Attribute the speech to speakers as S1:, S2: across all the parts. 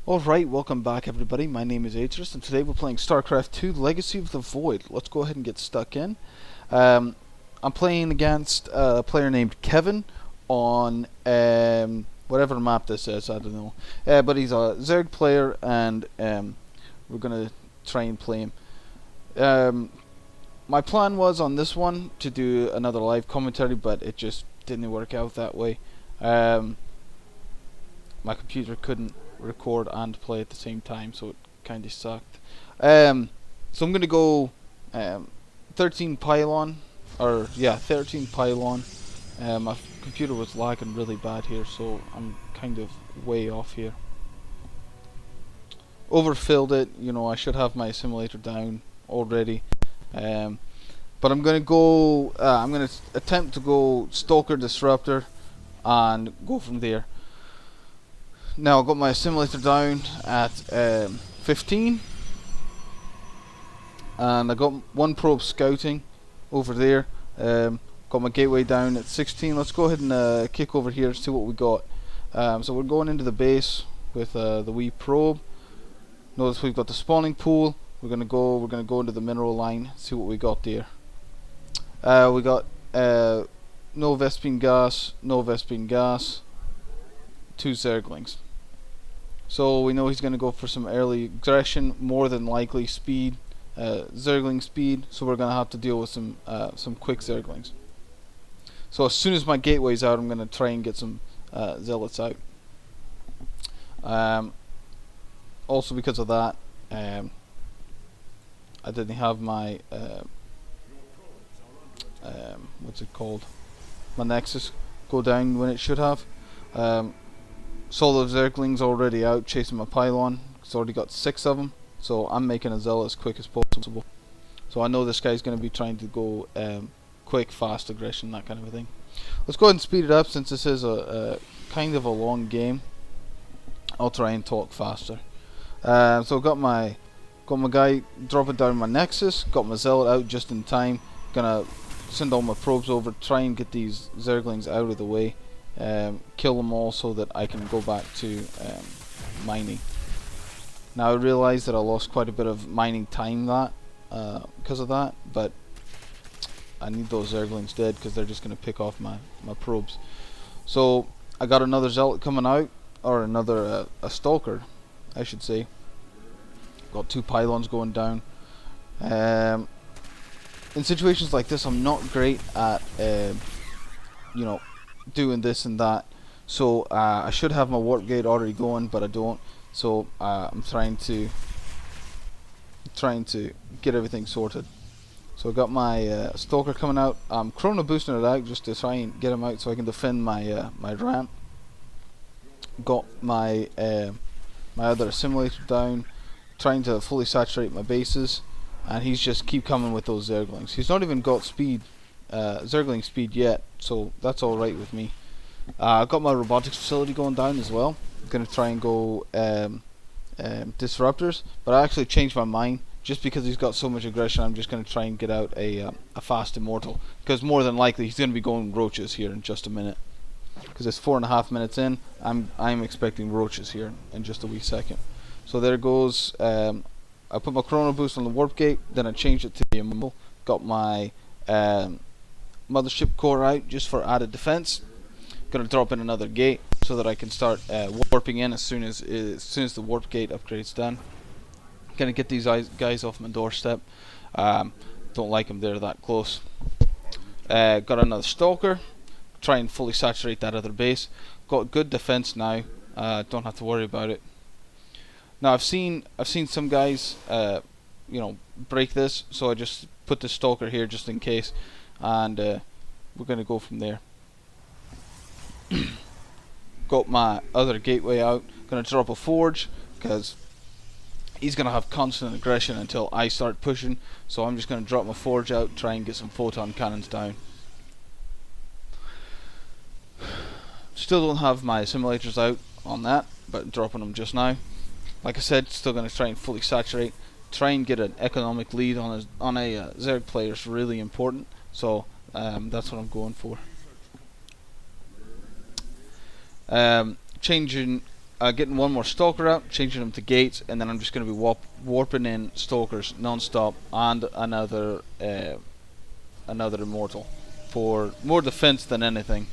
S1: Alright, welcome back everybody. My name is Aetris and today we're playing Starcraft 2 Legacy of the Void. Let's go ahead and get stuck in. I'm playing against a player named Kevin on whatever map this is, I don't know. But he's a Zerg player and we're going to try and play him. My plan was on this one to do another live commentary, but it just didn't work out that way. My computer couldn't record and play at the same time, so it kind of sucked. So I'm gonna go 13 pylon, 13 pylon. My computer was lagging really bad here, so I'm kind of way off here. Overfilled it, you know. I should have my simulator down already. But I'm gonna go. I'm gonna attempt to go Stalker Disruptor and go from there. Now I've got my simulator down at 15, and I got one probe scouting over there. Got my gateway down at 16. Let's go ahead and kick over here and see what we got. So we're going into the base with the wee probe. Notice we've got the spawning pool. We're gonna go into the mineral line. See what we got there. We got no Vespene gas, 2 Zerglings. So we know he's going to go for some early aggression, more than likely speed, Zergling speed. So we're going to have to deal with some quick Zerglings. So as soon as my gateway's out, I'm going to try and get some zealots out. Also because of that, I didn't have my what's it called? My Nexus go down when it should have. Saw the Zerglings already out chasing my pylon. It's already got 6 of them, so I'm making a zealot as quick as possible. So I know this guy's going to be trying to go quick, fast aggression, that kind of a thing. Let's go ahead and speed it up since this is a kind of a long game. I'll try and talk faster. So got my guy dropping down my Nexus. Got my zealot out just in time. Gonna send all my probes over, try and get these Zerglings out of the way. Kill them all so that I can go back to mining. Now I realise that I lost quite a bit of mining time because of that, but I need those Zerglings dead because they're just going to pick off my probes. So I got another zealot coming out, or another a stalker, I should say. Got 2 pylons going down. In situations like this, I'm not great at you know, doing this and that, so I should have my warp gate already going, but I don't. So I'm trying to get everything sorted. So I got my stalker coming out. I'm chrono boosting it out just to try and get him out so I can defend my my ramp. Got my my other simulator down, trying to fully saturate my bases, and he's just keep coming with those Zerglings. He's not even got speed, Zergling speed yet, so that's alright with me. I've got my robotics facility going down as well. I'm going to try and go disruptors, but I actually changed my mind. Just because he's got so much aggression, I'm just going to try and get out a fast immortal, because more than likely he's going to be going roaches here in just a minute. Because it's 4.5 minutes in, I'm expecting roaches here in just a wee second. So there goes. I put my chrono boost on the warp gate, then I changed it to the immortal. Got my mothership core out just for added defense. Gonna drop in another gate so that I can start warping in as soon as the warp gate upgrade's done. Gonna get these guys off my doorstep. Don't like them there that close. Got another stalker. Try and fully saturate that other base. Got good defense now. Don't have to worry about it. Now I've seen some guys you know, break this, so I just put the stalker here just in case, and we're gonna go from there. Got my other gateway out. Gonna drop a forge because he's gonna have constant aggression until I start pushing. So I'm just gonna drop my forge out, try and get some photon cannons down. Still don't have my simulators out on that, but dropping them just now. Like I said, still gonna try and fully saturate. Try and get an economic lead on a Zerg player is really important. So that's what I'm going for. Changing getting one more stalker out, changing them to gates, and then I'm just going to be warping in stalkers non-stop and another immortal for more defense than anything.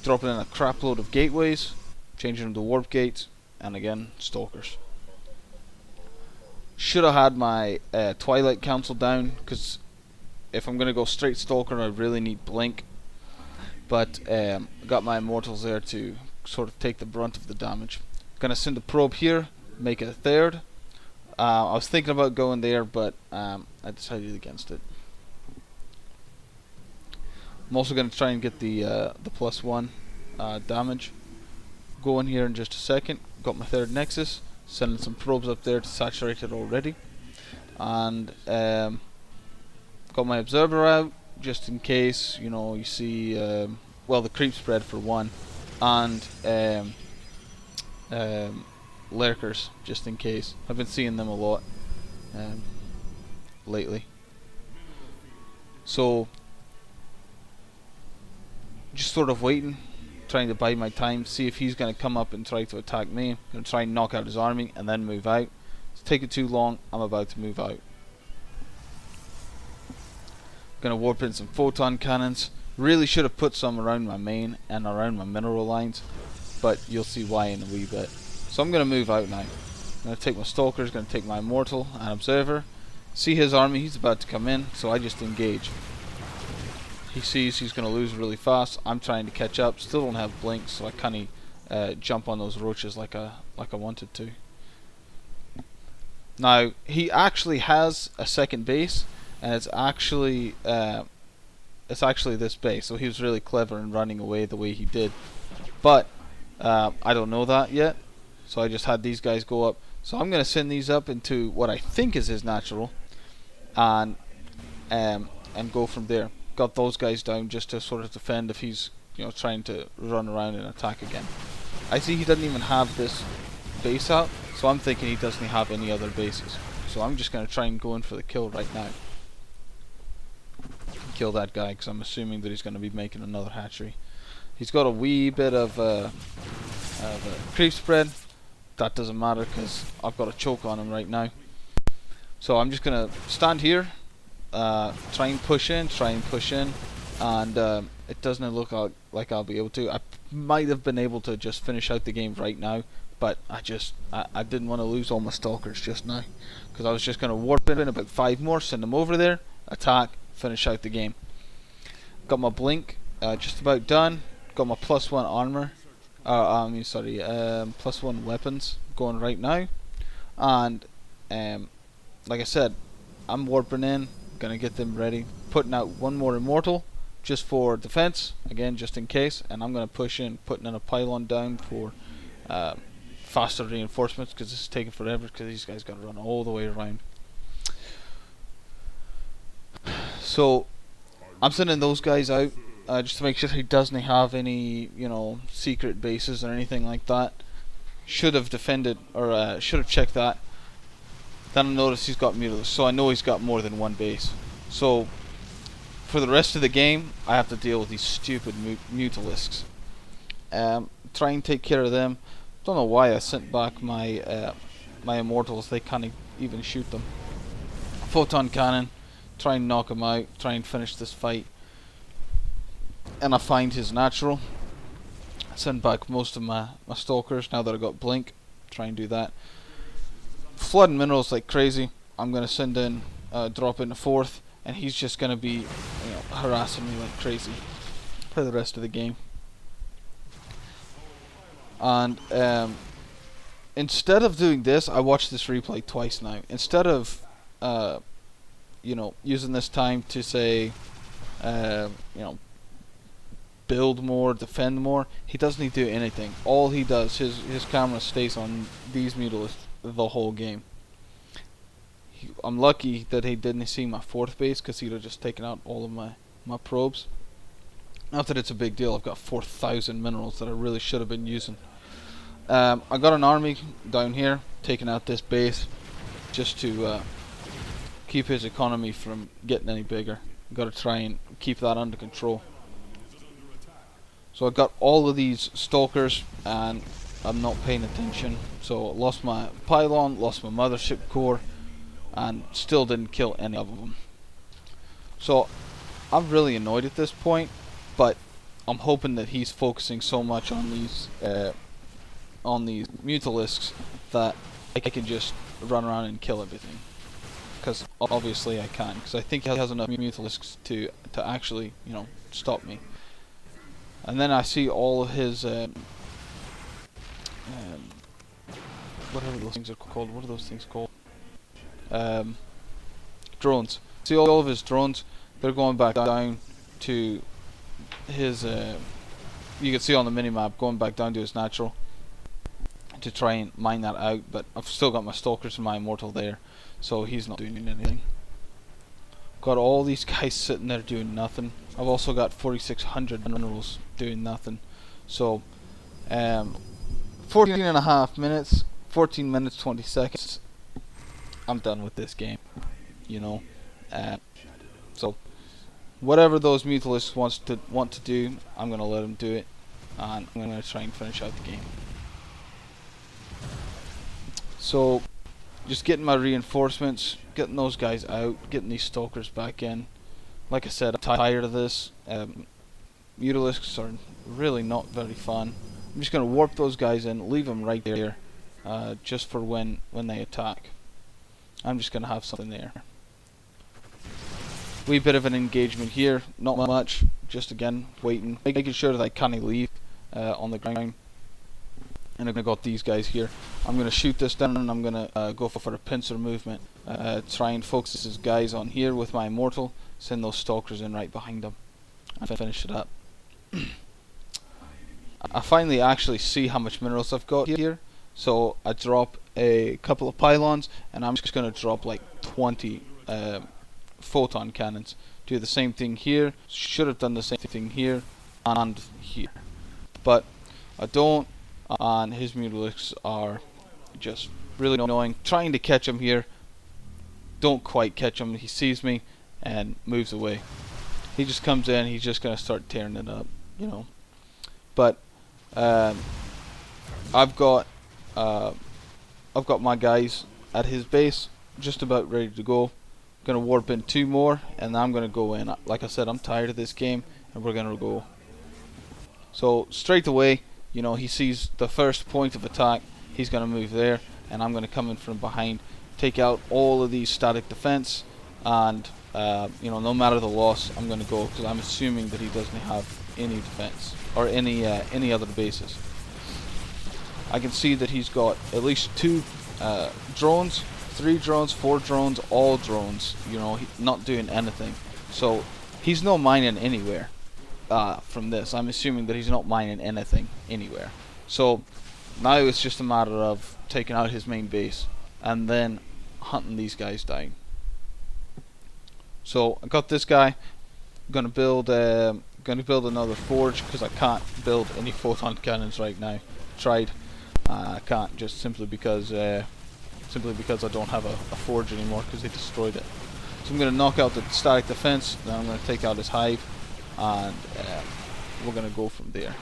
S1: Dropping in a crap load of gateways, changing them to warp gates, and again stalkers. Should have had my Twilight Council down, because if I'm going to go straight stalker I really need blink, but got my immortals there to sort of take the brunt of the damage. Gonna send a probe here, make it a third. I was thinking about going there, but I decided against it. I'm also gonna try and get the +1 damage. Go in here in just a second. Got my third nexus. Sending some probes up there to saturate it already, and got my observer out just in case you see well, the creep spread for one, and lurkers just in case. I've been seeing them a lot lately. So just sort of waiting, trying to bide my time, see if he's going to come up and try to attack me. I'm going to try and knock out his army and then move out. It's taking too long, I'm about to move out. Going to warp in some photon cannons. Really should have put some around my main and around my mineral lines, but you'll see why in a wee bit. So I'm going to move out now. I'm going to take my stalkers, going to take my immortal and observer. See his army, he's about to come in, so I just engage. He sees he's going to lose really fast. I'm trying to catch up. Still don't have blink, so I can't jump on those roaches like I wanted to. Now he actually has a second base, and it's actually this base. So he was really clever in running away the way he did. But I don't know that yet, so I just had these guys go up. So I'm going to send these up into what I think is his natural, and go from there. Got those guys down just to sort of defend if he's trying to run around and attack again. I see he doesn't even have this base out, so I'm thinking he doesn't have any other bases. So I'm just going to try and go in for the kill right now. Kill that guy, because I'm assuming that he's going to be making another hatchery. He's got a wee bit of a creep spread. That doesn't matter because I've got a choke on him right now. So I'm just going to stand here, try and push in, and it doesn't look like I'll be able to. I might have been able to just finish out the game right now, but I didn't want to lose all my stalkers just now, because I was just going to warp in about 5 more, send them over there, attack, finish out the game. Got my blink just about done. Got my +1 armor, +1 weapons going right now, and like I said, I'm warping in, gonna get them ready, putting out one more immortal just for defense, again just in case, and I'm gonna push in, putting in a pylon down for faster reinforcements, because this is taking forever because these guys gotta run all the way around. So I'm sending those guys out just to make sure he doesn't have any secret bases or anything like that. Should have defended, or should have checked that. Then I noticed he's got Mutalisks, so I know he's got more than one base. So for the rest of the game I have to deal with these stupid Mutalisks. Try and take care of them. Don't know why I sent back my my immortals. They can't even shoot them. Photon cannon, try and knock him out, try and finish this fight. And I find his natural. Send back most of my stalkers now that I got blink. Try and do that. Flooding minerals like crazy. I'm gonna send in, drop in a 4th, and he's just gonna be harassing me like crazy for the rest of the game. And instead of doing this, I watched this replay twice now. Instead of using this time to say build more, defend more, he doesn't do anything. All he does, his camera stays on these Mutalisks the whole game. I'm lucky that he didn't see my 4th base, because he'd have just taken out all of my probes. Not that it's a big deal, I've got 4,000 minerals that I really should have been using. I got an army down here taking out this base just to keep his economy from getting any bigger. Got to try and keep that under control. So I got all of these stalkers, and I'm not paying attention. So lost my pylon, lost my mothership core, and still didn't kill any of them. So I'm really annoyed at this point, but I'm hoping that he's focusing so much on these Mutalisks that I can just run around and kill everything. Because obviously I can, because I think he has enough Mutalisks to actually, you know, stop me. And then I see all of his whatever those things are called. What are those things called? Drones. See all of his drones. They're going back down to his. You can see on the minimap going back down to his natural to try and mine that out. But I've still got my stalkers and my immortal there, so he's not doing anything. Got all these guys sitting there doing nothing. I've also got 4,600 minerals doing nothing. So, 14 and a half minutes, 14 minutes 20 seconds. I'm done with this game, you know. So, whatever those Mutalisks want to do, I'm gonna let them do it, and I'm gonna try and finish out the game. So, just getting my reinforcements, getting those guys out, getting these stalkers back in. Like I said, I'm tired of this. Mutalisks are really not very fun. I'm just going to warp those guys in, leave them right there, just for when they attack. I'm just going to have something there. Wee bit of an engagement here, not much, just again, waiting, making sure that I can't leave on the ground. And I've got these guys here. I'm going to shoot this down and I'm going to go for a pincer movement. Try and focus these guys on here with my immortal. Send those stalkers in right behind them. And finish it up. I finally actually see how much minerals I've got here. So I drop a couple of pylons and I'm just going to drop like 20 photon cannons. Do the same thing here. Should have done the same thing here and here. But I don't. And his Mutalisks are just really annoying. Trying to catch him here, don't quite catch him. He sees me and moves away. He just comes in. He's just gonna start tearing it up, you know. But I've got my guys at his base, just about ready to go. Gonna warp in 2 more, and I'm gonna go in. Like I said, I'm tired of this game, and we're gonna go. So straight away. You know, he sees the first point of attack, he's going to move there, and I'm going to come in from behind, take out all of these static defense, and, you know, no matter the loss, I'm going to go, because I'm assuming that he doesn't have any defense, or any other bases. I can see that he's got at least 2 drones, 3 drones, 4 drones, all drones, you know, not doing anything. So, he's not mining anywhere. From this, I'm assuming that he's not mining anything anywhere. So now it's just a matter of taking out his main base and then hunting these guys down. So I got this guy. Gonna build another forge because I can't build any photon cannons right now. Tried, I can't, just simply because I don't have a forge anymore because they destroyed it. So I'm gonna knock out the static defense. Then I'm gonna take out his hive. And we're gonna go from there.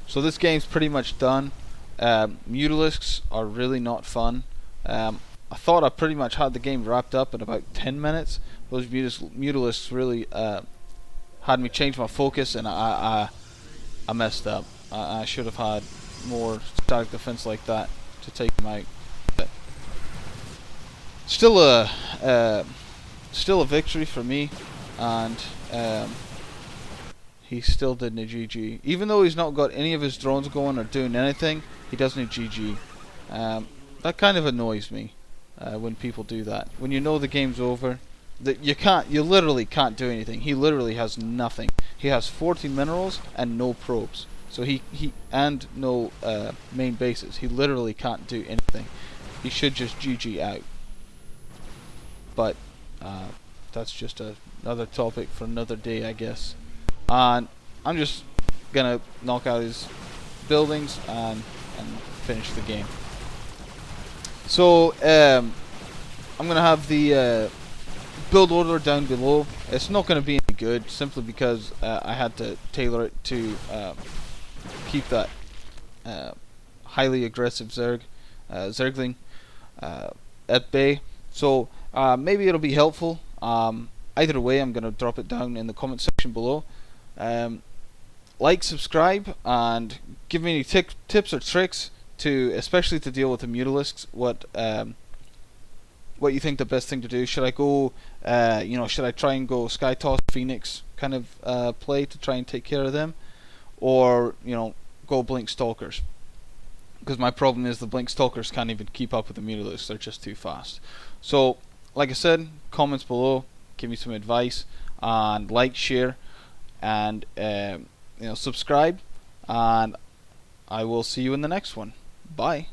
S1: So this game's pretty much done. Mutalisks are really not fun. I thought I pretty much had the game wrapped up in about 10 minutes. Those Mutalisks really had me change my focus, and I messed up. I should have had more static defense like that to take them out. But still a victory for me. And he still didn't a GG. Even though he's not got any of his drones going or doing anything, he doesn't a GG. That kind of annoys me when people do that. When you know the game's over, that you literally can't do anything. He literally has nothing. He has 14 minerals and no probes. So he and no main bases. He literally can't do anything. He should just GG out. But that's just another topic for another day, I guess. And I'm just gonna knock out his buildings and finish the game. So I'm gonna have the build order down below. It's not gonna be any good simply because I had to tailor it to keep that highly aggressive Zergling at bay. So maybe it'll be helpful. Either way, I'm going to drop it down in the comment section below. Like, subscribe, and give me any tips or tricks to, especially to deal with the Mutalisks. What you think the best thing to do? Should I go, should I try and go Sky Toss Phoenix kind of play to try and take care of them, or go Blink Stalkers? Because my problem is the Blink Stalkers can't even keep up with the Mutalisks; they're just too fast. So, like I said, comments below, give me some advice, and like, share, and subscribe, and I will see you in the next one. Bye.